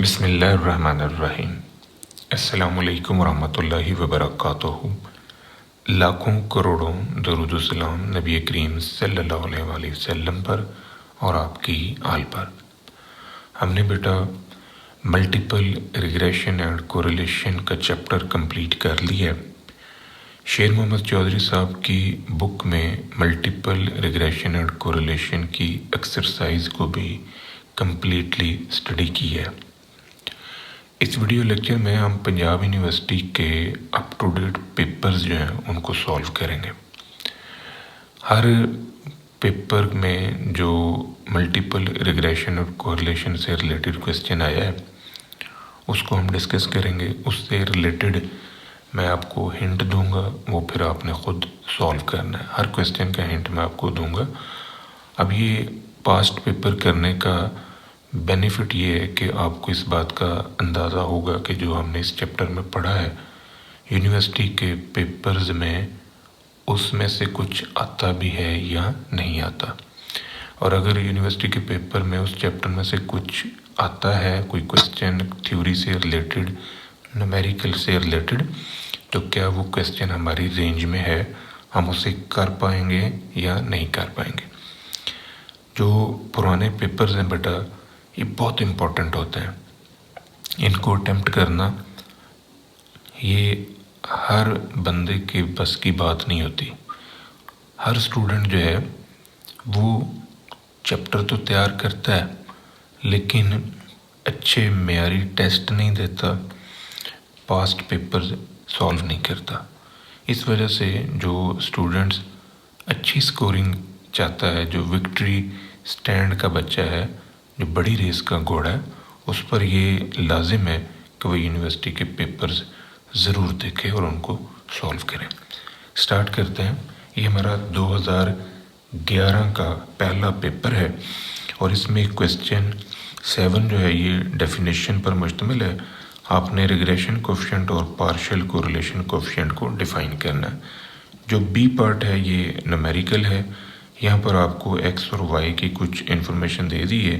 बिस्मिल्लाहिर्रहमानिर्रहीम। अस्सलामुअलैकुम वरहमतुल्लाहि वबरकातुहू। लाखों करोड़ों दरूद सलाम नबी करीम सल्लल्लाहु अलैहि वसल्लम पर और आपकी आल पर। हमने बेटा मल्टीपल रिग्रेशन एंड कोरिलेशन का चैप्टर कंप्लीट कर लिया है। शेर मोहम्मद चौधरी साहब की बुक में मल्टीपल रिग्रेशन एंड कोरिलेशन की एक्सरसाइज को भी कम्प्लीटली स्टडी की है। इस वीडियो लेक्चर में हम पंजाब यूनिवर्सिटी के अप टू डेट पेपर्स जो हैं उनको सॉल्व करेंगे। हर पेपर में जो मल्टीपल रिग्रेशन और कोरिलेशन से रिलेटेड क्वेश्चन आया है उसको हम डिस्कस करेंगे। उससे रिलेटेड मैं आपको हिंट दूंगा, वो फिर आपने ख़ुद सॉल्व करना है। हर क्वेश्चन का हिंट मैं आपको दूंगा। अब ये पास्ट पेपर करने का बेनिफिट ये है कि आपको इस बात का अंदाज़ा होगा कि जो हमने इस चैप्टर में पढ़ा है यूनिवर्सिटी के पेपर्स में उसमें से कुछ आता भी है या नहीं आता। और अगर यूनिवर्सिटी के पेपर में उस चैप्टर में से कुछ आता है, कोई क्वेश्चन थ्योरी से रिलेटेड, न्यूमेरिकल से रिलेटेड, तो क्या वो क्वेश्चन हमारी रेंज में है, हम उसे कर पाएंगे या नहीं कर पाएंगे। जो पुराने पेपर्स हैं बेटा ये बहुत इम्पोर्टेंट होते हैं। इनको अटेम्प्ट करना ये हर बंदे के बस की बात नहीं होती। हर स्टूडेंट जो है वो चैप्टर तो तैयार करता है लेकिन अच्छे मेयारी टेस्ट नहीं देता, पास्ट पेपर सॉल्व नहीं करता। इस वजह से जो स्टूडेंट्स अच्छी स्कोरिंग चाहता है, जो विक्ट्री स्टैंड का बच्चा है, जो बड़ी रेस का घोड़ा है, उस पर ये लाजिम है कि वह यूनिवर्सिटी के पेपर्स ज़रूर देखें और उनको सॉल्व करें। स्टार्ट करते हैं। ये हमारा 2011 का पहला पेपर है और इसमें क्वेश्चन 7 जो है ये डेफिनेशन पर मुश्तमिल है। आपने रिग्रेशन कोफिशिएंट और पार्शियल कोरिलेशन कोफिशिएंट को डिफ़ाइन करना है। जो बी पार्ट है ये न्यूमेरिकल है। यहाँ पर आपको एक्स और वाई की कुछ इन्फॉर्मेशन दे दी है,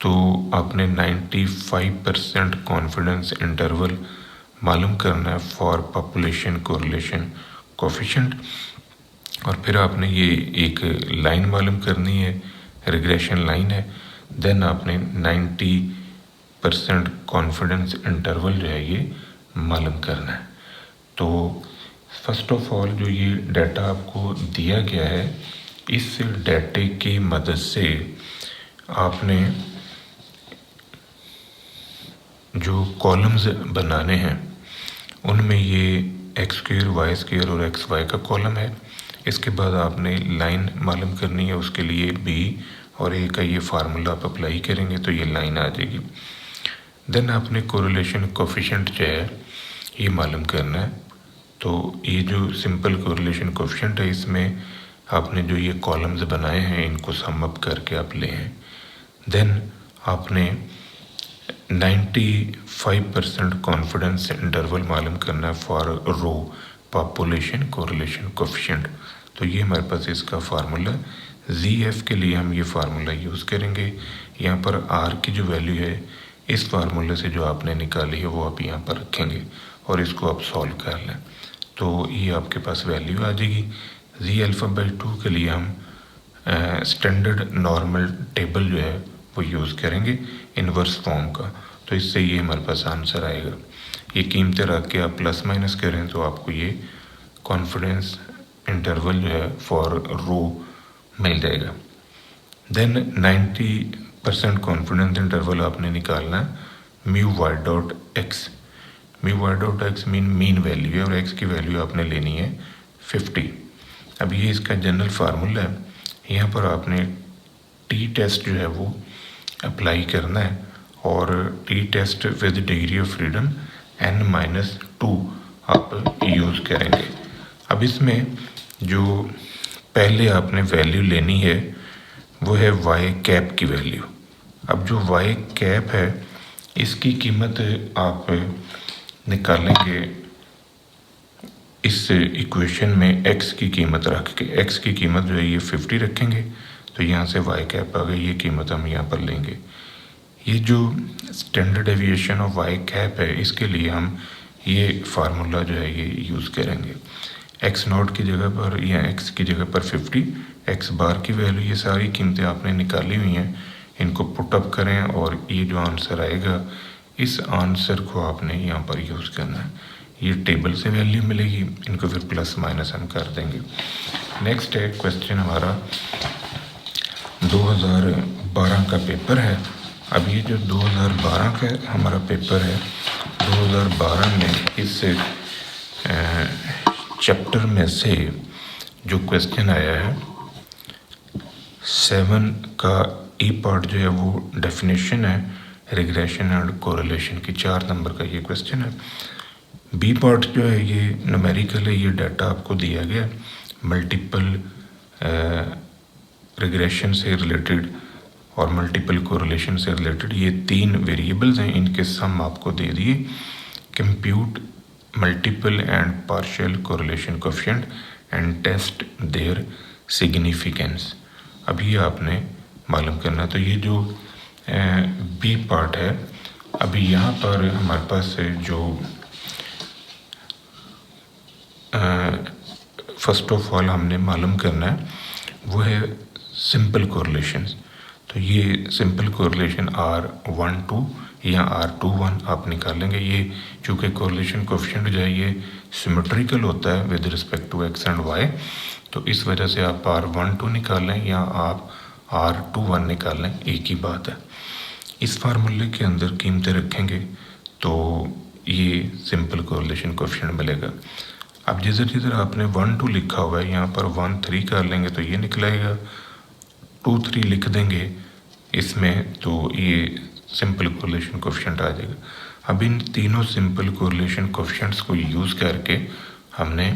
तो आपने 95% कॉन्फिडेंस इंटरवल मालूम करना है फॉर पॉपुलेशन कोरिलेशन कोफिशिएंट। और फिर आपने ये एक लाइन मालूम करनी है, रिग्रेशन लाइन है। देन आपने 90% कॉन्फिडेंस इंटरवल जो है ये मालूम करना है। तो फर्स्ट ऑफ ऑल जो ये डाटा आपको दिया गया है, इस डाटे की मदद से आपने जो कॉलम्स बनाने हैं उनमें ये एक्स स्क्वायर, वाई स्क्वायर और एक्स वाई का कॉलम है। इसके बाद आपने लाइन मालूम करनी है, उसके लिए बी और ए का ये फार्मूला आप अप्लाई करेंगे तो ये लाइन आ जाएगी। देन आपने कोरिलेशन कोफिशिएंट जो है ये मालूम करना है। तो ये जो सिंपल कोरिलेशन कोफिशिएंट है इसमें आपने जो ये कॉलम्स बनाए हैं इनको सम अप करके आप ले हैं। देन आपने 95% कॉन्फिडेंस इंटरवल मालूम करना है for rho population correlation coefficient. तो ये हमारे पास इसका फार्मूला, ZF के लिए हम ये फार्मूला यूज़ करेंगे। यहाँ पर R की जो वैल्यू है इस फार्मूले से जो आपने निकाली है वो आप यहाँ पर रखेंगे और इसको आप सॉल्व कर लें तो ये आपके पास वैल्यू आ जाएगी। Z∝/2 के लिए हम स्टैंडर्ड नॉर्मल टेबल जो है वो यूज़ करेंगे इन्वर्स फॉर्म का, तो इससे ये हमारे पास आंसर आएगा। ये कीमतें रख के आप प्लस माइनस करें तो आपको ये कॉन्फिडेंस इंटरवल जो है फॉर रो मिल जाएगा। देन 90% कॉन्फिडेंस इंटरवल आपने निकालना है mu Y dot X. Mu Y dot X mean value है और एक्स की वैल्यू आपने लेनी है 50। अब ये इसका जनरल फार्मूला है। यहाँ पर आपने टी टेस्ट जो है वो अप्लाई करना है और T test with degree of freedom n-2 आप यूज़ करेंगे। अब इसमें जो पहले आपने वैल्यू लेनी है वो है वाई कैप की वैल्यू। अब जो वाई कैप है इसकी कीमत आप निकालेंगे इस इक्वेशन में x की कीमत रख के। x की कीमत जो है ये 50 रखेंगे तो यहाँ से वाई कैप आ गई, ये कीमत हम यहाँ पर लेंगे। ये जो standard deviation of Y cap है, इसके लिए हम ये फार्मूला जो है ये यूज़ करेंगे। एक्स नॉट की जगह पर या एक्स की जगह पर 50, एक्स बार की वैल्यू, ये सारी कीमतें आपने निकाली हुई हैं, इनको पुटअप करें और ये जो आंसर आएगा इस आंसर को आपने यहाँ पर यूज़ करना है। ये टेबल से वैल्यू मिलेगी, इनको फिर प्लस माइनस हम कर देंगे। नेक्स्ट है क्वेश्चन हमारा 2012 का पेपर है। अब ये जो 2012 का हमारा पेपर है, 2012 में इस चैप्टर में से जो क्वेश्चन आया है 7 का ई पार्ट जो है वो डेफिनेशन है, रिग्रेशन एंड कोरिलेशन की, 4 नंबर का ये क्वेश्चन है। बी पार्ट जो है ये न्यूमेरिकल है, ये डाटा आपको दिया गया मल्टीपल रिग्रेशन से रिलेटेड और मल्टीपल कोरिलेशन से रिलेटेड। ये 3 वेरिएबल्स हैं, इनके सम आपको दे दिए। Compute multiple and partial correlation coefficient and test their significance. अभी आपने मालूम करना। तो ये जो बी पार्ट है, अभी यहाँ पर हमारे पास जो फर्स्ट ऑफ ऑल हमने मालूम करना है वो है सिंपल कोरिलेशंस। तो ये सिंपल कोरिलेशन R12 या R21 आप निकालेंगे। ये चूँकि कोरिलेशन कोएफिशिएंट जो है ये सिमेट्रिकल होता है with respect to X and Y, तो इस वजह से आप R12 निकालें या आप R21 निकालें, एक ही बात है। इस फार्मूले के अंदर कीमतें रखेंगे तो ये सिंपल कोरिलेशन कोएफिशिएंट मिलेगा। अब जिधर जिधर आपने 1 2 लिखा हुआ है यहाँ पर 1 3 कर लेंगे तो ये निकलेगा, 2 3 लिख देंगे इसमें तो ये सिंपल कोरिलेशन कोएफिशिएंट आ जाएगा। अब इन तीनों सिंपल कोरिलेशन कोएफिशिएंट्स को यूज़ करके हमने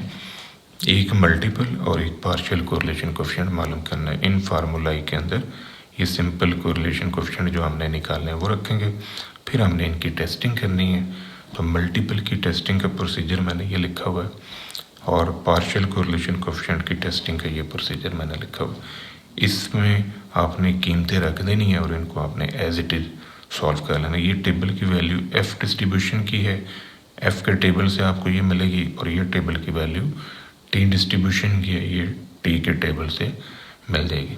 एक मल्टीपल और एक पार्शियल कोरिलेशन कोएफिशिएंट मालूम करना है। इन फार्मूला के अंदर ये सिंपल कोरिलेशन कोएफिशिएंट जो हमने निकालने हैं वो रखेंगे, फिर हमने इनकी टेस्टिंग करनी है। तो मल्टीपल की टेस्टिंग का प्रोसीजर मैंने ये लिखा हुआ है और पार्शियल कोरिलेशन कोएफिशिएंट की टेस्टिंग का ये प्रोसीजर मैंने लिखा हुआ है। इसमें आपने कीमतें रख देनी है और इनको आपने एज इट इज़ सॉल्व कर लेना। ये टेबल की वैल्यू एफ़ डिस्ट्रीब्यूशन की है, एफ़ के टेबल से आपको ये मिलेगी, और ये टेबल की वैल्यू टी डिस्ट्रीब्यूशन की है, ये टी के टेबल से मिल जाएगी।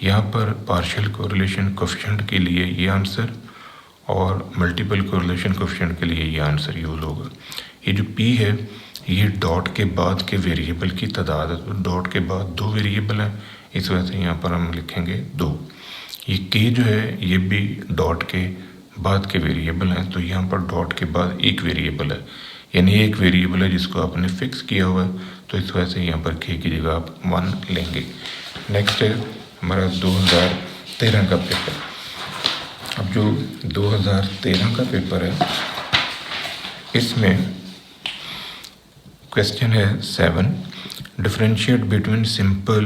यहाँ पर पार्शियल कोरिलेशन कोएफिशिएंट के लिए ये आंसर और मल्टीपल कोरिलेशन कोएफिशिएंट के लिए ये आंसर यूज़ होगा। ये जो पी है ये डॉट के बाद के वेरिएबल की तादाद है, तो डॉट के बाद 2 वेरिएबल हैं, इस वजह से यहाँ पर हम लिखेंगे 2। ये के जो है ये भी डॉट के बाद के वेरिएबल हैं, तो यहाँ पर डॉट के बाद एक वेरिएबल है, यानी एक वेरिएबल है जिसको आपने फिक्स किया हुआ है, तो इस वजह से यहाँ पर के की जगह आप 1 लेंगे। नेक्स्ट है हमारा 2013 का पेपर। अब जो 2013 का पेपर है इसमें क्वेश्चन है 7, differentiate between simple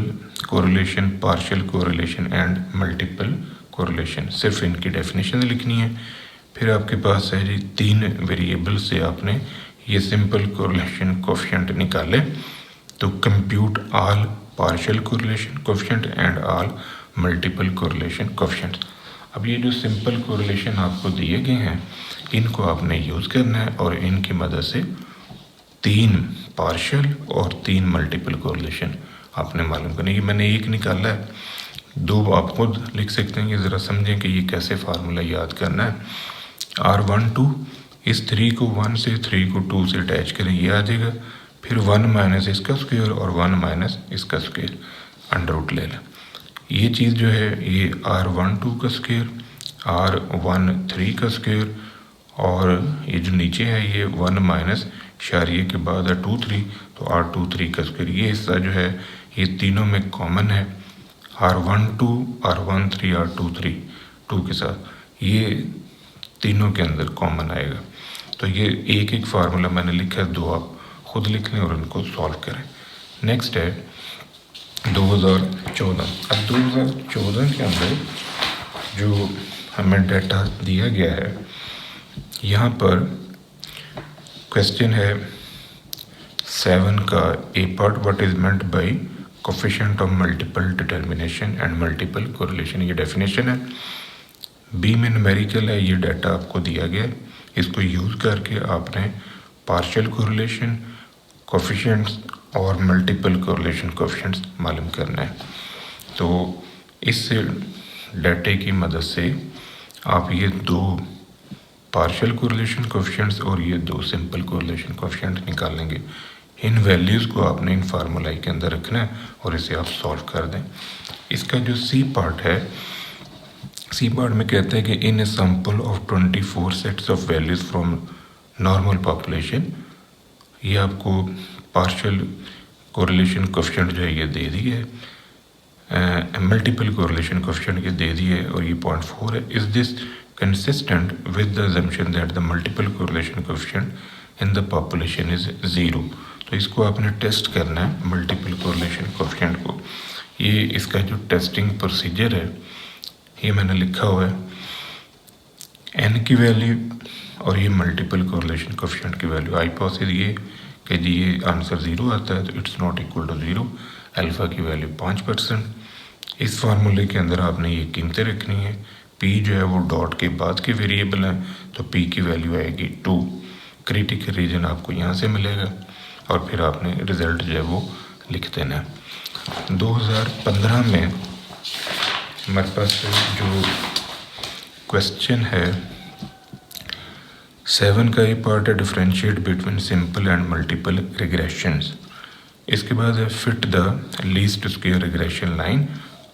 correlation, partial correlation and multiple correlation. सिर्फ इनकी डेफिनेशन लिखनी है। फिर आपके पास है जी 3 वेरिएबल से आपने ये सिंपल कोरिलेशन कोएफिशिएंट निकाले, तो compute all partial correlation coefficient and all multiple correlation coefficient. अब ये जो सिंपल कोरिलेशन आपको दिए गए हैं इनको आपने यूज़ करना है और इनकी मदद से 3 पार्शियल और 3 मल्टीपल कोरिलेशन आपने मालूम करना है। ये मैंने एक निकाला है, 2 आप खुद लिख सकते हैं। ये ज़रा समझें कि ये कैसे फार्मूला याद करना है। R12 इस 3 को 1 से, 3 को 2 से अटैच करें, ये आ जाएगा। फिर 1 माइनस इसका स्क्वायर और 1 माइनस इसका स्क्वायर, अंडर रूट ले लें। ये चीज़ जो है ये R12 का स्क्वायर, R13 का स्क्वायर, और ये जो नीचे है ये 1 माइनस शारिये के बाद है 2 3, तो R23 का स्क्वायर। ये हिस्सा जो है ये तीनों में कॉमन है, R12 R13 R23 2 के साथ, ये तीनों के अंदर कॉमन आएगा। तो ये एक एक फार्मूला मैंने लिखा है, 2 आप खुद लिख लें और उनको सॉल्व करें। नेक्स्ट है 2014। अब 2014 के अंदर जो हमें डाटा दिया गया है, यहाँ पर क्वेश्चन है 7 का a part, what is meant by coefficient of multiple determination and multiple correlation. ये डेफिनेशन है। बी में न्यूमेरिकल है, ये डाटा आपको दिया गया है, इसको यूज़ करके आपने पार्शियल कोरिलेशन कोफिशिएंट्स और मल्टीपल कोरिलेशन कोफिशिएंट्स मालूम करना है। तो इस डाटे की मदद से आप ये दो पार्शियल कोरिलेशन कोफिशिएंट्स और ये दो सिंपल कोरिलेशन कोफिशिएंट निकालेंगे। इन वैल्यूज़ को आपने इन फार्मूला के अंदर रखना है और इसे आप सॉल्व कर दें। इसका जो सी पार्ट है, सी पार्ट में कहते हैं कि in a sample of 24 sets of values from normal population, ये आपको पार्शियल कोरिलेशन कोफिशिएंट जो है ये दे दी है, मल्टीपल कोरिलेशन कोफिशिएंट ये दे दी है और ये 0.4 है। Is this consistent with the assumption that the multiple correlation coefficient in the population is 0। तो इसको आपने टेस्ट करना है मल्टीपल कोरिलेशन कोफिशिएंट को। ये इसका जो टेस्टिंग प्रोसीजर है ये मैंने लिखा हुआ है, एन की वैल्यू और ये मल्टीपल कोरिलेशन कोफिशिएंट की वैल्यू। हाइपोथेसिस ये कि जी ये आंसर 0 आता है तो it's not equal to 0। Alpha की वैल्यू 5%। इस फार्मूले के अंदर आपने ये कीमतें रखनी है। पी जो है वो डॉट के बाद के वेरिएबल है, तो पी की वैल्यू आएगी 2। क्रिटिकल रीजन आपको यहाँ से मिलेगा और फिर आपने रिज़ल्ट जो है वो लिख देना है। 2015 में हमारे पास जो क्वेश्चन है 7 का ये पार्ट है, differentiate between simple and multiple regressions. इसके बाद है fit the least square regression line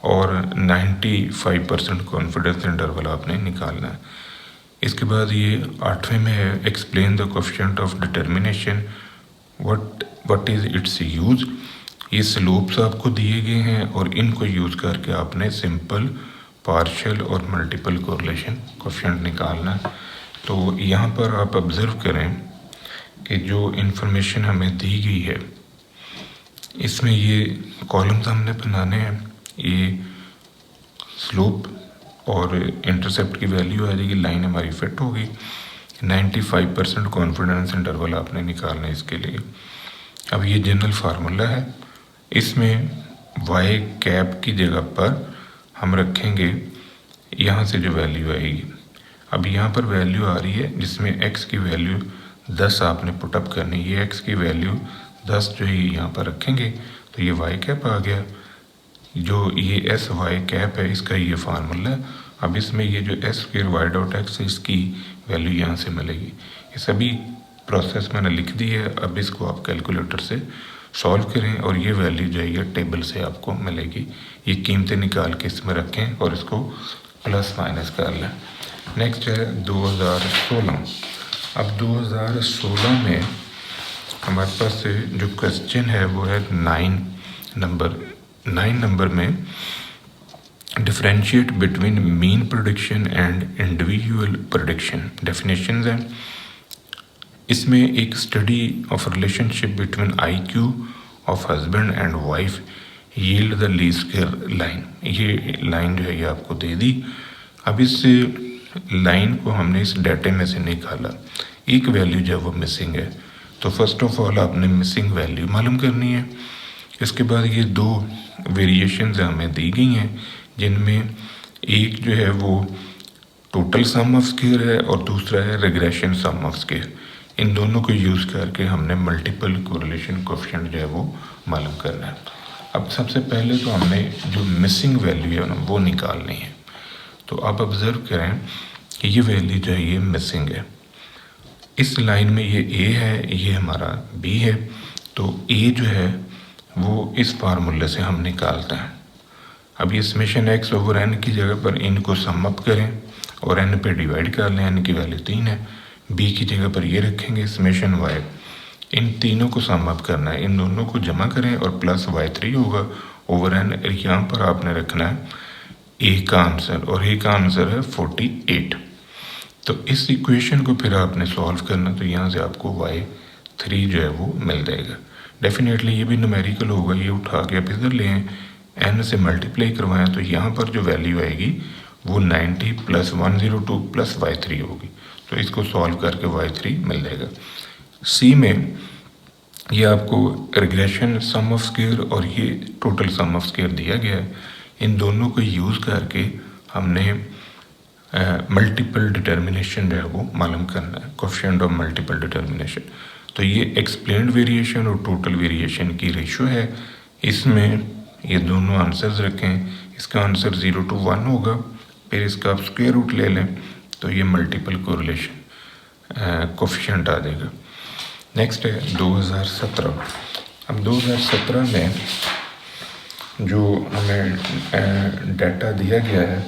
और 95% कॉन्फिडेंस इंटरवल आपने निकालना है। इसके बाद ये 8वें में है, explain the coefficient of determination, what is it's use. ये स्लोप्स आपको दिए गए हैं और इनको यूज़ करके आपने सिंपल, पार्शियल और मल्टीपल कोरिलेशन कोएफिशिएंट निकालना है। तो यहाँ पर आप ऑब्ज़र्व करें कि जो इन्फॉर्मेशन हमें दी गई है इसमें ये कॉलम्स हमने बनाने हैं, ये स्लोप और इंटरसेप्ट की वैल्यू आ जाएगी, लाइन हमारी फिट होगी। 95% कॉन्फिडेंस इंटरवल आपने निकालना है इसके लिए। अब ये जनरल फार्मूला है, इसमें वाई कैप की जगह पर हम रखेंगे यहाँ से जो वैल्यू आएगी। अब यहाँ पर वैल्यू आ रही है जिसमें x की वैल्यू 10 आपने पुटअप करनी है। ये x की वैल्यू 10 जो है यहाँ पर रखेंगे तो ये वाई कैप आ गया। जो ये एस वाई कैप है इसका ये फार्मूला है। अब इसमें ये जो S square Y dot X है इसकी वैल्यू यहाँ से मिलेगी। ये सभी प्रोसेस मैंने लिख दी है। अब इसको आप कैलकुलेटर से सॉल्व करें और ये वैल्यू जो है ये टेबल से आपको मिलेगी। ये कीमतें निकाल के इसमें रखें और इसको प्लस माइनस कर लें। नेक्स्ट है 2016। अब 2016 में हमारे पास जो क्वेश्चन है वो है 9 नंबर में differentiate between mean prediction and individual prediction definitions हैं। इसमें एक study of relationship between IQ of husband and wife yield the least square line. ये लाइन जो है ये आपको दे दी। अब इस लाइन को हमने इस डाटे में से निकाला, एक वैल्यू जो है वो मिसिंग है। तो फर्स्ट ऑफ ऑल आपने मिसिंग वैल्यू मालूम करनी है। इसके बाद ये दो वेरिएशंस हमें दी गई हैं जिनमें एक जो है वो टोटल सम ऑफ स्क्वायर है और दूसरा है रिग्रेशन सम ऑफ स्क्वायर। इन दोनों को यूज़ करके हमने मल्टीपल कोरिलेशन कोएफिशिएंट जो है वो मालूम करना है। अब सबसे पहले तो हमने जो मिसिंग वैल्यू है ना वो निकालनी है। तो आप ऑब्ज़र्व करें कि ये वैल्यू जो है ये मिसिंग है। इस लाइन में ये A है, ये हमारा B है। तो A जो है वो इस फार्मूले से हम निकालते हैं। अब ये समेशन x ओवर n की जगह पर इनको सम अप करें और n पे डिवाइड कर लें। n की वैल्यू 3 है। b की जगह पर ये रखेंगे समेशन y। इन तीनों को सम अप करना है, इन दोनों को जमा करें और प्लस y3 होगा ओवर n। यहाँ पर आपने रखना है a का आंसर और a का आंसर है 48। तो इस इक्वेशन को फिर आपने सॉल्व करना, तो यहाँ से आपको y3 जो है वो मिल जाएगा। डेफिनेटली ये भी न्यूमेरिकल होगा, ये उठा के आप इधर ले आएँ, n से मल्टीप्लाई करवाएं तो यहाँ पर जो वैल्यू आएगी वो 90 + 102 + y3 होगी। तो इसको सॉल्व करके y3 मिल जाएगा। सी में ये आपको रिग्रेशन सम ऑफ स्क्वायर और ये टोटल सम ऑफ स्क्वायर दिया गया है। इन दोनों को यूज़ करके हमने मल्टीपल डिटर्मिनेशन जो है वो मालूम करना है, कोफिशिएंट ऑफ मल्टीपल डिटर्मिनेशन। तो ये एक्सप्लेन्ड वेरिएशन और टोटल वेरिएशन की रेशो है। इसमें ये दोनों आंसर्स रखें, इसका आंसर 0 to 1 होगा, फिर इसका आप स्क्वायर रूट ले लें तो ये मल्टीपल कोरिलेशन कोफिशिएंट आ जाएगा। नेक्स्ट है 2017। अब 2017 में जो हमें डाटा दिया गया है,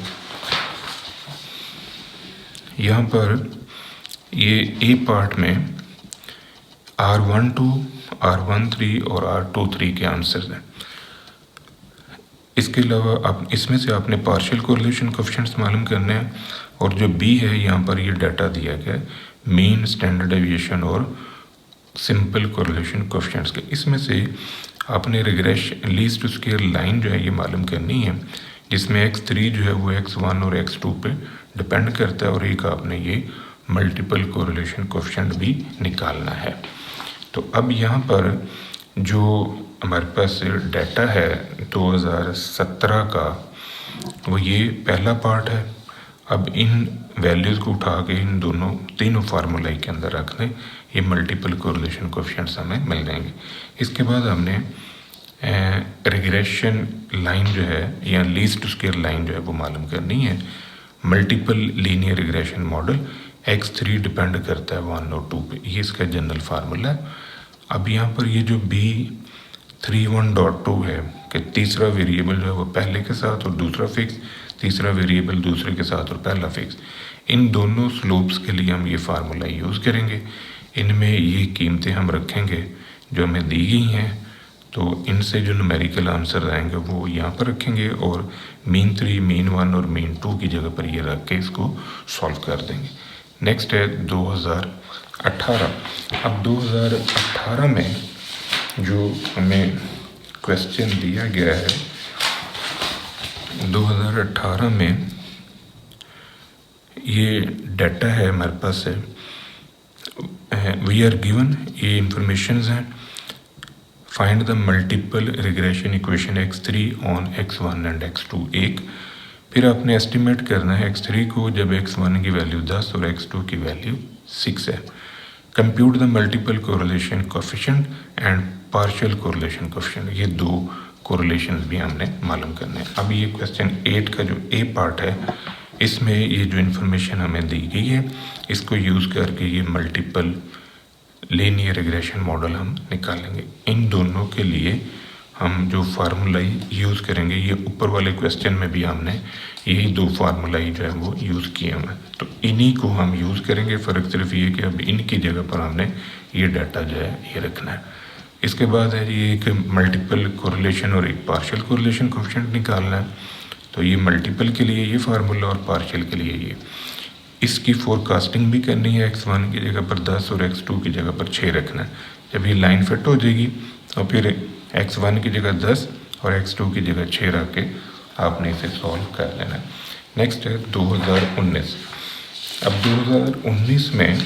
यहाँ पर ये ए पार्ट में R12, R13 और R23 के आंसर्स हैं। इसके अलावा आप इसमें से आपने पार्शियल कोरिलेशन कोफिशिएंट्स मालूम करने हैं, और जो बी है यहाँ पर ये डाटा दिया गया है मीन, स्टैंडर्ड डेविएशन और सिंपल कोरिलेशन कोफिशिएंट्स के। इसमें से आपने रिग्रेशन लीस्ट स्क्वायर लाइन जो है ये मालूम करनी है, जिसमें x3 जो है वो x1 और x2 पे डिपेंड करता है, और एक आपने ये मल्टीपल कोरिलेशन कोफिशिएंट भी निकालना है। तो अब यहाँ पर जो हमारे पास डाटा है 2017 का, वो ये पहला पार्ट है। अब इन वैल्यूज़ को उठा के इन तीनों फार्मूला के अंदर रख दें, ये मल्टीपल कोरिलेशन कोफिशिएंट्स हमें मिल जाएंगे। इसके बाद हमने रिग्रेशन लाइन जो है या लीस्ट स्क्वायर लाइन जो है वो मालूम करनी है। Multiple linear regression model x3 depend करता है 1 और 2 पे, ये इसका जनरल फार्मूला है। अब यहाँ पर ये जो B31.2 है कि तीसरा वेरिएबल जो है वो पहले के साथ और दूसरा फिक्स, तीसरा वेरिएबल दूसरे के साथ और पहला फिक्स, इन दोनों स्लोप्स के लिए हम ये फार्मूला यूज़ करेंगे। इनमें ये कीमतें हम रखेंगे जो हमें दी गई हैं, तो इनसे जो न्यूमेरिकल आंसर आएंगे वो यहाँ पर रखेंगे, और मीन 3, मीन 1 और मीन 2 की जगह पर ये रख के इसको सॉल्व कर देंगे। नेक्स्ट है 2018। अब 2018 में जो हमें क्वेश्चन दिया गया है, 2018 में ये डाटा है हमारे पास है, वी आर गिवन ये इंफॉर्मेशंस हैं। Find the multiple regression equation x3 on x1 and x2 एक। फिर आपने एस्टिमेट करना है x3 को जब x1 की वैल्यू 10 और x2 की वैल्यू 6 है। Compute the multiple correlation coefficient and partial correlation coefficient, ये दो कोरिलेशंस भी हमने मालूम करने हैं। अब ये क्वेश्चन 8 का जो ए पार्ट है, इसमें ये जो इन्फॉर्मेशन हमें दी गई है इसको यूज़ करके ये मल्टीपल लीनियर रिग्रेशन मॉडल हम निकालेंगे। इन दोनों के लिए हम जो फार्मूला यूज़ करेंगे, ये ऊपर वाले क्वेश्चन में भी हमने यही दो फार्मूला जो है वो यूज़ किए हैं, तो इन्हीं को हम यूज़ करेंगे। फ़र्क सिर्फ ये कि अब इनकी जगह पर हमने ये डाटा जो है ये रखना है। इसके बाद है ये एक मल्टीपल कोरिलेशन और एक पार्शियल कोरिलेशन कोफिशिएंट निकालना है। तो ये मल्टीपल के लिए ये फार्मूला और पार्शियल के लिए ये। इसकी फोरकास्टिंग भी करनी है, x1 की जगह पर 10 और x2 की जगह पर 6 रखना है। जब ये लाइन फिट हो जाएगी तो फिर x1 की जगह 10 और x2 की जगह 6 रख के आपने इसे सॉल्व कर लेना है। नेक्स्ट है 2019। अब 2019 में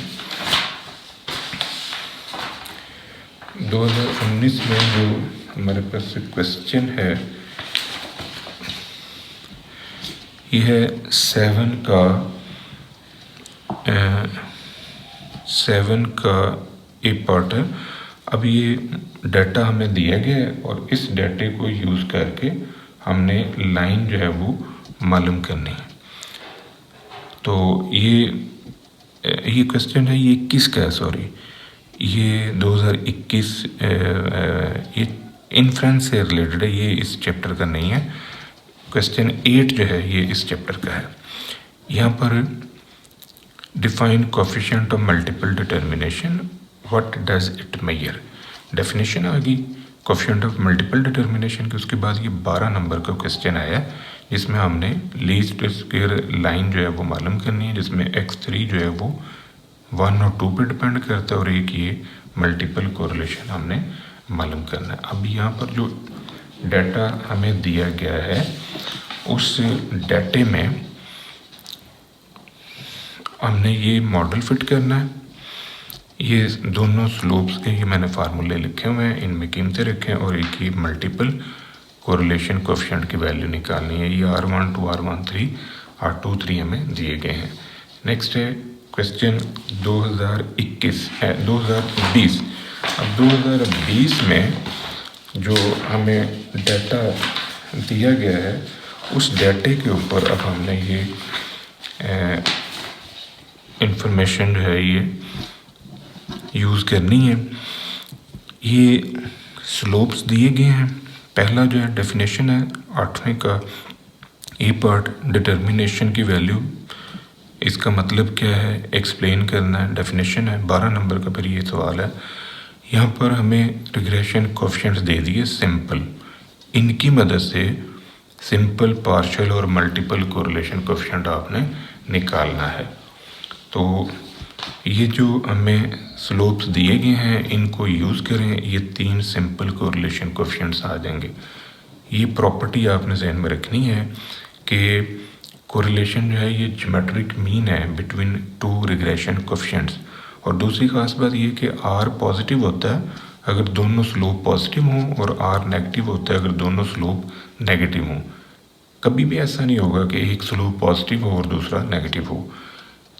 जो हमारे पास क्वेश्चन है ये है 7 का ए पार्ट है। अब ये डाटा हमें दिया गया है और इस डाटे को यूज़ करके हमने लाइन जो है वो मालूम करनी है। तो ये क्वेश्चन है, ये 21 का है, सॉरी ये 2021, ये इन्फ्रेंस से रिलेटेड है, ये इस चैप्टर का नहीं है। क्वेश्चन 8 जो है ये इस चैप्टर का है। यहाँ पर define coefficient of multiple determination, what does it measure. Definition आ गई कोफिशिएंट ऑफ मल्टीपल डिटर्मिनेशन की। उसके बाद ये 12 नंबर का क्वेश्चन आया जिसमें हमने लीस्ट स्क्वायर लाइन जो है वो मालूम करनी है, जिसमें x3 जो है वो 1 और 2 पे डिपेंड करता है और एक ये मल्टीपल कोरिलेशन हमने मालूम करना है। अब यहाँ पर जो डाटा हमें दिया गया है उस डाटे में हमने ये मॉडल फिट करना है। ये दोनों स्लोप्स के ही मैंने फार्मूले लिखे हुए हैं, इनमें कीमतें रखें और एक ही मल्टीपल कोरिलेशन कोफिशिएंट की वैल्यू निकालनी है। ये R12, R13 R2 3 हमें दिए गए हैं। नेक्स्ट है क्वेश्चन 2021 है 2020। अब 2020 में जो हमें डाटा दिया गया है उस डाटे के ऊपर अब हमने ये इंफॉर्मेशन जो है ये यूज़ करनी है। ये स्लोप्स दिए गए हैं। पहला जो है डेफिनेशन है 8वें का ए पार्ट, डिटर्मिनेशन की वैल्यू, इसका मतलब क्या है एक्सप्लेन करना है, डेफिनेशन है। 12 नंबर का फिर ये सवाल है। यहाँ पर हमें रिग्रेशन कोएफिशिएंट्स दे दिए सिंपल, इनकी मदद से सिंपल, पार्शियल और मल्टीपल कोरिलेशन कोएफिशिएंट आपने निकालना है। तो ये जो हमें स्लोप्स दिए गए हैं इनको यूज़ करें, ये 3 सिंपल कोरिलेशन कोएफिशिएंट्स आ जाएंगे। ये प्रॉपर्टी आपने ज़हन में रखनी है कि कोरिलेशन जो है ये ज्योमेट्रिक मीन है बिटवीन 2 रिग्रेशन कोएफिशिएंट्स। और दूसरी खास बात ये कि R पॉजिटिव होता है अगर दोनों स्लोप पॉजिटिव हों और R नेगेटिव होता है अगर दोनों स्लोप नेगेटिव हों। कभी भी ऐसा नहीं होगा कि एक स्लोप पॉजिटिव हो और दूसरा नेगेटिव हो।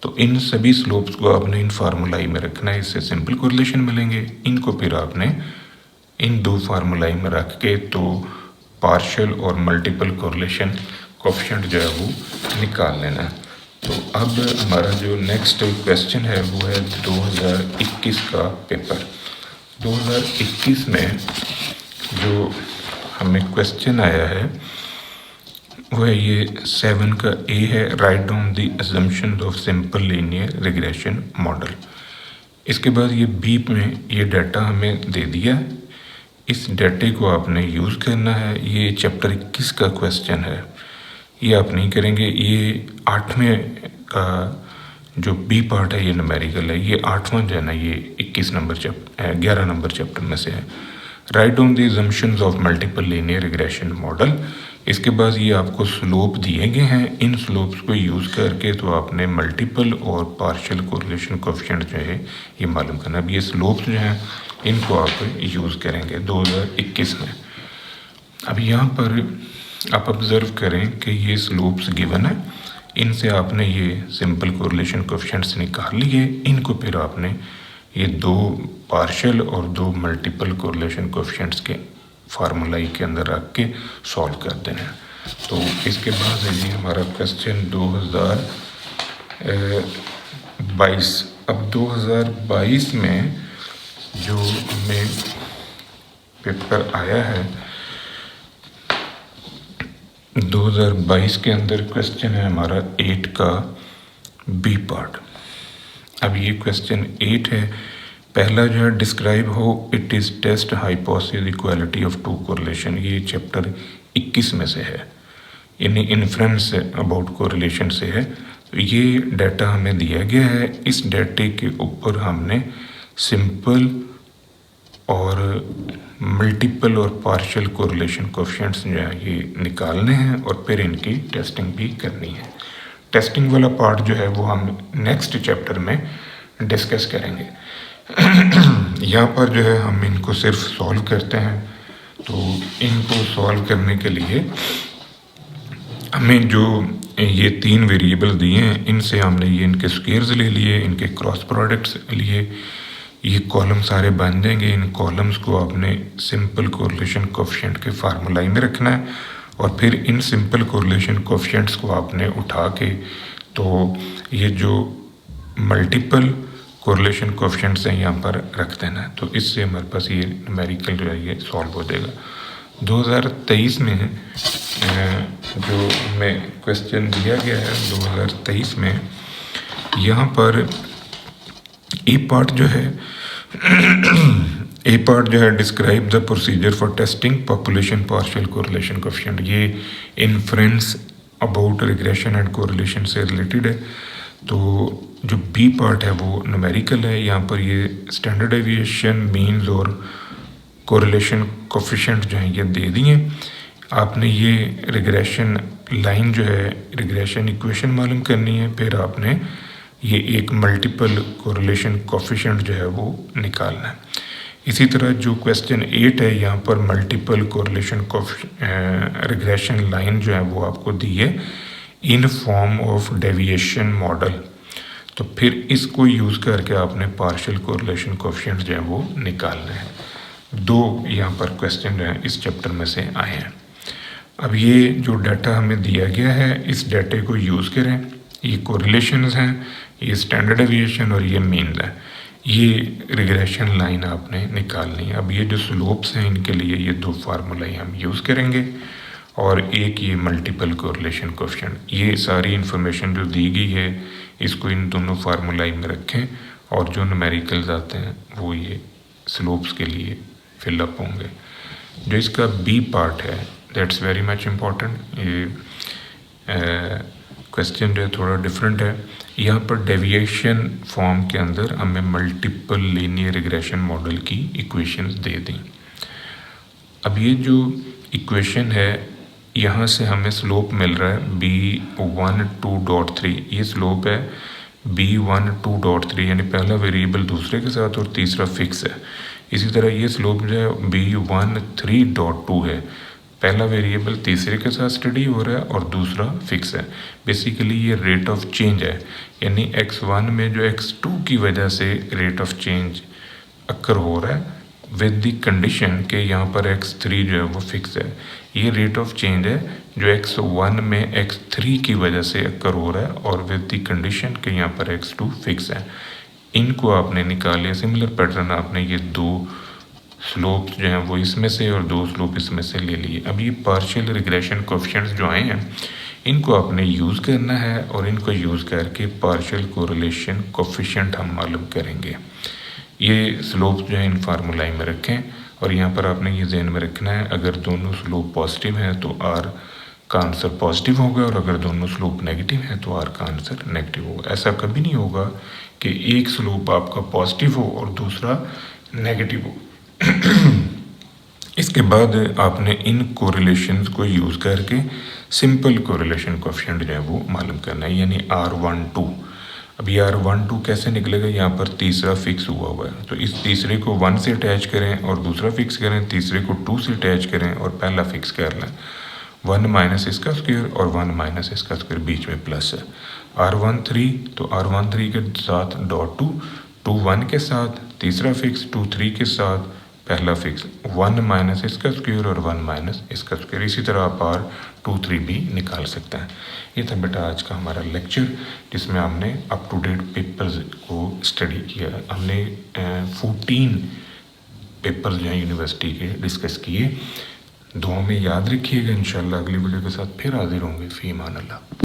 तो इन सभी स्लोप्स को आपने इन फार्मूलाई में रखना है, इससे सिंपल कोरिलेशन मिलेंगे। इनको फिर आपने इन 2 फार्मूलाई में रख के तो पार्शियल और मल्टीपल कोरिलेशन कोएफिशिएंट जो है वो निकाल लेना है। तो अब हमारा जो नेक्स्ट क्वेश्चन है वो है 2021 का पेपर। 2021 में जो हमें क्वेश्चन आया है वो है ये 7 का ए है, write down the assumption of simple linear regression model. इसके बाद ये बी में ये डाटा हमें दे दिया, इस डाटे को आपने यूज़ करना है। ये चैप्टर 21 का क्वेश्चन है, ये आप नहीं करेंगे। ये 8वें का जो बी पार्ट है ये न्यूमेरिकल है, ये 8वां जो है ना ये 11 नंबर चैप्टर में से है। Write down the assumptions of multiple linear regression model. इसके बाद ये आपको स्लोप दिए गए हैं, इन स्लोप्स को यूज़ करके तो आपने मल्टीपल और पार्शियल कोरिलेशन कोएफिशिएंट जो है ये मालूम करना। अब ये स्लोप्स जो हैं इनको आप यूज़ करेंगे 2021 में। अब यहाँ पर आप ऑब्ज़र्व करें कि ये स्लोप्स गिवन है, इनसे आपने ये सिंपल कोरिलेशन कोएफिशिएंट्स निकाल लिए। इनको फिर आपने ये 2 पार्शियल और 2 मल्टीपल कोरिलेशन कोएफिशिएंट्स के फार्मूलाई के अंदर रख के सॉल्व कर देना है। तो इसके बाद है जी हमारा क्वेश्चन 2022। अब 2022 में जो हमें पेपर आया है 2022 के अंदर क्वेश्चन है हमारा 8 का बी पार्ट। अब ये क्वेश्चन 8 है। पहला जो है डिस्क्राइब हो it is test hypothesis equality of 2 correlation, ये चैप्टर 21 में से है, यानी इन्फ्रेंस अबाउट कोरिलेशन से है। तो ये डाटा हमें दिया गया है, इस डाटे के ऊपर हमने सिंपल और मल्टीपल और पार्शियल कोरिलेशन कोएफिशिएंट्स जो है ये निकालने हैं और फिर इनकी टेस्टिंग भी करनी है। टेस्टिंग वाला पार्ट जो है वो हम नेक्स्ट चैप्टर में डिस्कस करेंगे। यहाँ पर जो है हम इनको सिर्फ सॉल्व करते हैं। तो इनको सॉल्व करने के लिए हमें जो ये 3 वेरिएबल दिए हैं इनसे हमने ये इनके स्क्वायर्स ले लिए, इनके क्रॉस प्रोडक्ट्स लिए, ये कॉलम सारे बन जाएंगे। इन कॉलम्स को आपने सिंपल कोरिलेशन कोएफिशिएंट के फार्मूलाई में रखना है और फिर इन सिंपल कोरिलेशन कोएफिशिएंट्स को आपने उठा के तो ये जो मल्टीपल कोरिलेशन कोएफिशिएंट्स हैं यहाँ पर रख देना है। तो इससे हमारे पास ये न्यूमेरिकल जो है ये सॉल्व हो जाएगा। 2023 में जो हमें क्वेश्चन दिया गया है 2023 में यहाँ पर ए पार्ट जो है describe the procedure for testing population partial correlation coefficient. ये inference about regression and correlation से रिलेटेड है। तो जो बी पार्ट है वो न्यूमेरिकल है, यहाँ पर ये स्टैंडर्ड डेविएशन, मीन्स और कोरिलेशन कोएफिशिएंट जो हैं ये दे दिए। आपने ये रिग्रेशन लाइन जो है रिग्रेशन इक्वेशन मालूम करनी है, फिर आपने ये एक मल्टीपल कोरिलेशन कोएफिशिएंट जो है वो निकालना है। इसी तरह जो क्वेश्चन 8 है यहाँ पर मल्टीपल कोरिलेशन रिग्रेशन लाइन जो है वो आपको दी है, in form of deviation model. तो फिर इसको यूज़ करके आपने पार्शियल कोरिलेशन कोएफिशिएंट जो है वो निकालना है। 2 यहाँ पर क्वेश्चन जो है इस चैप्टर में से आए हैं। अब ये जो डाटा हमें दिया गया है, इस डाटे को यूज़ करें। ये कोरिलेशंस हैं, ये स्टैंडर्ड डेविएशन और ये मीन है। ये रिग्रेशन लाइन आपने निकालनी है। अब ये जो स्लोप्स हैं इनके लिए ये 2 फार्मूला हम यूज़ करेंगे और एक ये मल्टीपल कोरिलेशन कोएफिशिएंट। ये सारी इन्फॉर्मेशन जो दी गई है इसको इन दोनों फार्मूला में रखें और जो न्यूमेरिकल्स आते हैं वो ये स्लोप्स के लिए फिलअप होंगे। जो इसका बी पार्ट है दैट्स वेरी मच इम्पॉर्टेंट। ये क्वेश्चन जो है थोड़ा डिफरेंट है। यहाँ पर डेविएशन फॉर्म के अंदर हमें मल्टीपल लीनियर रिग्रेशन मॉडल की इक्वेशंस दे दी। अब ये जो इक्वेशन है यहाँ से हमें स्लोप मिल रहा है b12.3। ये स्लोप है b12.3 यानी पहला वेरिएबल दूसरे के साथ और तीसरा फिक्स है। इसी तरह ये स्लोप जो है b13.2 है, पहला वेरिएबल तीसरे के साथ स्टडी हो रहा है और दूसरा फिक्स है। बेसिकली ये रेट ऑफ चेंज है, यानी x1 में जो x2 की वजह से रेट ऑफ चेंज अक्कर हो रहा है विद द कंडीशन कि यहाँ पर x3 जो है वो फिक्स है। ये रेट ऑफ चेंज है जो x1 में x3 की वजह से अक्कर हो रहा है और विद द कंडीशन कि यहाँ पर x2 फिक्स है। इनको आपने निकाले। सिमिलर पैटर्न आपने ये 2 स्लोप जो हैं वो इसमें से और 2 स्लोप इसमें से ले लिए। अब ये पार्शियल रिग्रेशन कोएफिशिएंट्स जो आए हैं इनको आपने यूज़ करना है और इनको यूज़ करके पार्शियल कोरिलेशन कोएफिशिएंट हम मालूम करेंगे। ये स्लोप जो है इन फार्मूला में रखें और यहाँ पर आपने ये ध्यान में रखना है अगर दोनों स्लोप पॉजिटिव हैं तो आर का आंसर पॉजिटिव होगा और अगर दोनों स्लोप नेगेटिव हैं तो आर का आंसर नेगेटिव होगा। ऐसा कभी नहीं होगा कि एक स्लोप आपका पॉजिटिव हो और दूसरा नेगेटिव हो। इसके बाद आपने इन कोरिलेशंस को यूज़ करके सिंपल कोरिलेशन कोएफिशिएंट जो है वो मालूम करना है, यानी R12। अब ये R12 कैसे निकलेगा? यहाँ पर तीसरा फिक्स हुआ है तो इस तीसरे को 1 से अटैच करें और दूसरा फिक्स करें, तीसरे को 2 से अटैच करें और पहला फिक्स कर लें। 1 माइनस इसका स्क्वायर और 1 माइनस इसका स्क्वायर, बीच में प्लस है। R13 तो R13 के साथ डॉट 2 1 के साथ, तीसरा फिक्स 2 3 के साथ, पहला फिक्स 1 माइनस इसका स्क्वायर और 1 माइनस इसका स्क्वायर। इसी तरह आप R2 3 भी निकाल सकते हैं। ये था बेटा आज का हमारा लेक्चर जिसमें हमने अप टू डेट पेपर्स को स्टडी किया। हमने 14 पेपर्स जो हैं यूनिवर्सिटी के डिस्कस किए। दुआ में याद रखिएगा। इंशाल्लाह अगली वीडियो के साथ फिर हाजिर होंगे। फ़ी अमान अल्लाह।